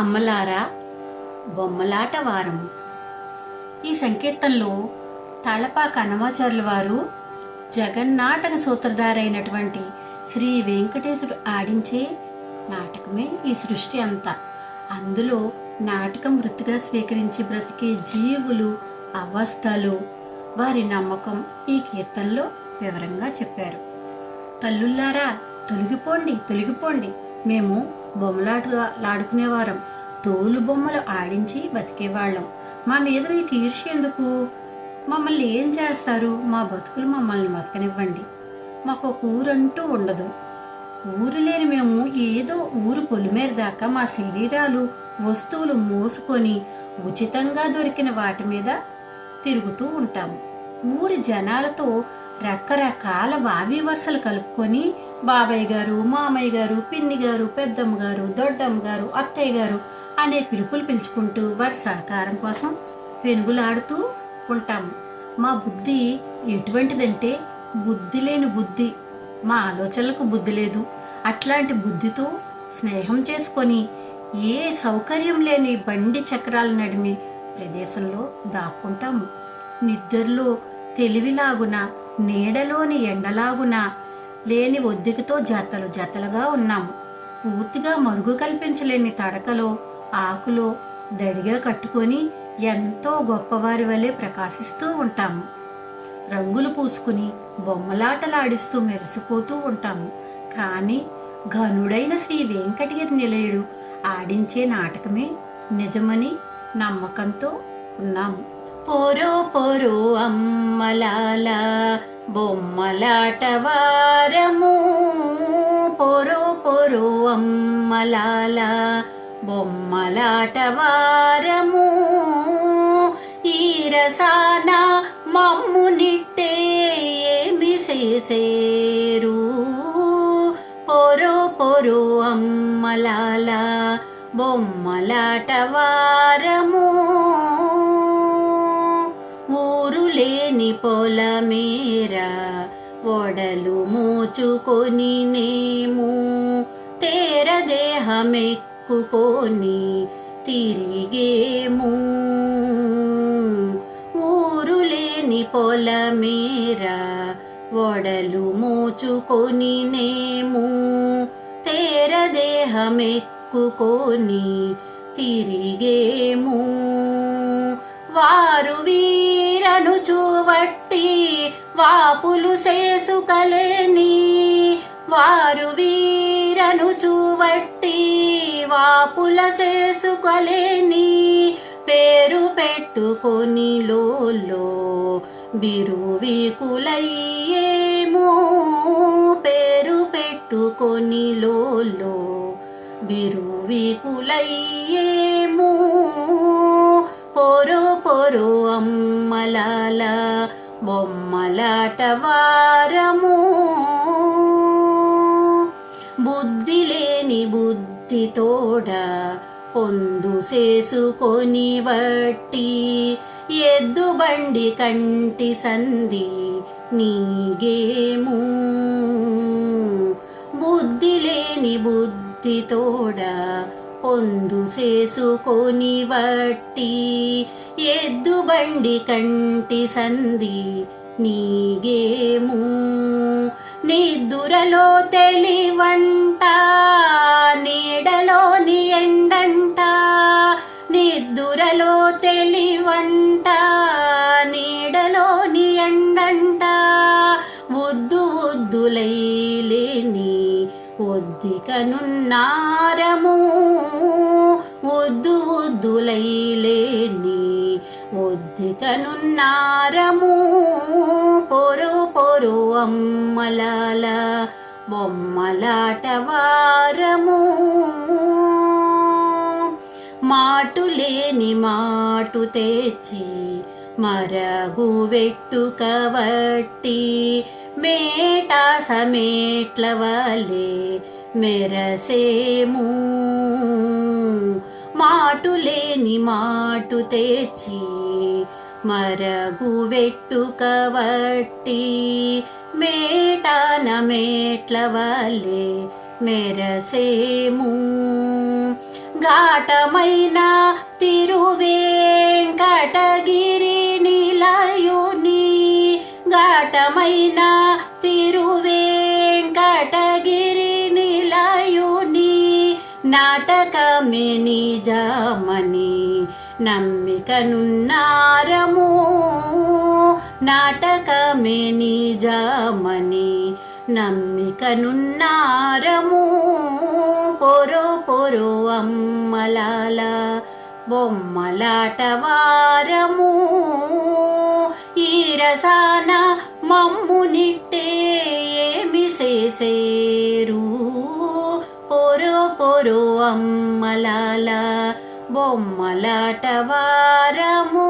అమ్మలారా బొమ్మలాట వారము. ఈ సంకీర్తనలో తాళపాక హనుమాచార్యుల వారు జగన్నాటక సూత్రధారైనటువంటి శ్రీ వెంకటేశుడు ఆడించే నాటకమే ఈ సృష్టి అంతా. అందులో నాటకం వృత్తిగా స్వీకరించి బ్రతికే జీవులు అవస్థలు వారి నమ్మకం ఈ కీర్తనలో వివరంగా చెప్పారు. తల్లుల్లారా తొలగిపోండి తొలగిపోండి, మేము బొమ్మలాడుకునేవారం, తోలు బొమ్మలు ఆడించి బతికేవాళ్ళం, మా మీద మీకు ఈర్ష్య ఎందుకు? మమ్మల్ని ఏం చేస్తారు? మా బతుకులు మమ్మల్ని బతకనివ్వండి. మాకు ఒక ఊరంటూ ఉండదు. ఊరు లేని మేము ఏదో ఊరు పొలిమేర దాకా మా శరీరాలు వస్తువులు మోసుకొని ఉచితంగా దొరికిన వాటి మీద తిరుగుతూ ఉంటాము. ఊరి జనాలతో రకరకాల వావి వరుసలు కలుపుకొని బాబాయ్ గారు, మామయ్య గారు, పిన్ని గారు, పెద్దమ్మ గారు, దొడ్డమ్మ గారు, అత్తయ్య గారు అనే పిలుపులు పిలుచుకుంటూ వారి సహకారం కోసం పెనుగులాడుతూ ఉంటాము. మా బుద్ధి ఎటువంటిదంటే బుద్ధి లేని బుద్ధి. మా ఆలోచనలకు బుద్ధి లేదు. అట్లాంటి బుద్ధితో స్నేహం చేసుకొని ఏ సౌకర్యం లేని బండి చక్రాల నడిమి ప్రదేశంలో దాక్కుంటాము. నిద్రలో తెలివిలాగున, నీడలోని ఎండలాగున లేని ఒద్దికతో జతలు జతలుగా ఉన్నాము. పూర్తిగా మరుగు కల్పించలేని తడకలో ఆకులో దడిగా కట్టుకొని ఎంతో గొప్పవారి వలె ప్రకాశిస్తూ ఉంటాము. రంగులు పూసుకుని బొమ్మలాటలాడిస్తూ మెరిసిపోతూ ఉంటాము. కానీ ఘనుడైన శ్రీ వెంకటగిరి నిలయుడు ఆడించే నాటకమే నిజమని నమ్మకంతో ఉన్నాము. పోరో పోరో అమ్మలాల బొమ్మలాట వారము, పోరో పోరో అమ్మలాల బొమ్మలాట వారము, ఈ రసాన మమ్ము నిట్టే ఏమి చేసేరు, పోరో పోరో అమ్మలాల బొమ్మలాట వారము. ఊరు లేని పొలమేర ఒడలు మోచుకొని నేము, తేర దేహమెక్కుకొని తిరిగేము. ఊరు లేని పొలమేర ఒడలు మోచుకొని నేము, తేర దేహమెక్కుకొని తిరిగేము. వారు వీరను చూవట్టి వాపులు చేసుకలేని, వారు వీరను చూవట్టి వాపుల చేసుకలేని, పేరు పెట్టుకొని లోలో బిరువీకులయ్యేము, పేరు పెట్టుకొని లోలో బిరువీకులయ్యేము. పోరో పోరో అమ్మలాల బొమ్మలాట వారము. బుద్ధి లేని బుద్ధితోడ పొందు చేసుకొని వట్టి, ఎద్దు బండి కంటి సంధి నీగేము. బుద్ధి లేని బుద్ధితోడ పొందు చేసుకొని వట్టి, ఎద్దు బండి కంటి సంధి నీగేము. నిద్దురలో తెలివంట నీడలోని ఎండంట, నిద్దురలో తెలివంట నీడలోని ఎండంట, ఉద్దు ఉద్దులైలేని ఒద్దికనున్నారము, ఉద్దు ఉద్దులైలేని ఒద్దికనున్నారము. పోరో పోరో అమ్మలాల బొమ్మలాట వారము. మాటు లేని మాటు తెచ్చి మరగు వెట్టుకవట్టి, మేటా సమేట్ల వలె మెరసేము. మాటు లేని మాటు తెచ్చి మరగు వెట్టుకవట్టి, మేటాన మేట్ల వలె మెరసేము. ఘాటమైన తిరువేంకటగిరి నిలయుని ఘాటమైన తిరువేంకటగిరి నిలయుని నాటకమే నిజమని నమ్మికనున్నారము నాటకమే నిజమని నమ్మికనున్నారము పొరో పొరో అమ్మలాల బొమ్మలాటవారము ఈరసాన మమ్మునిట్టే ఏమి చేసేరు పొరో పొరో అమ్మలాల బొమ్మలాటవారము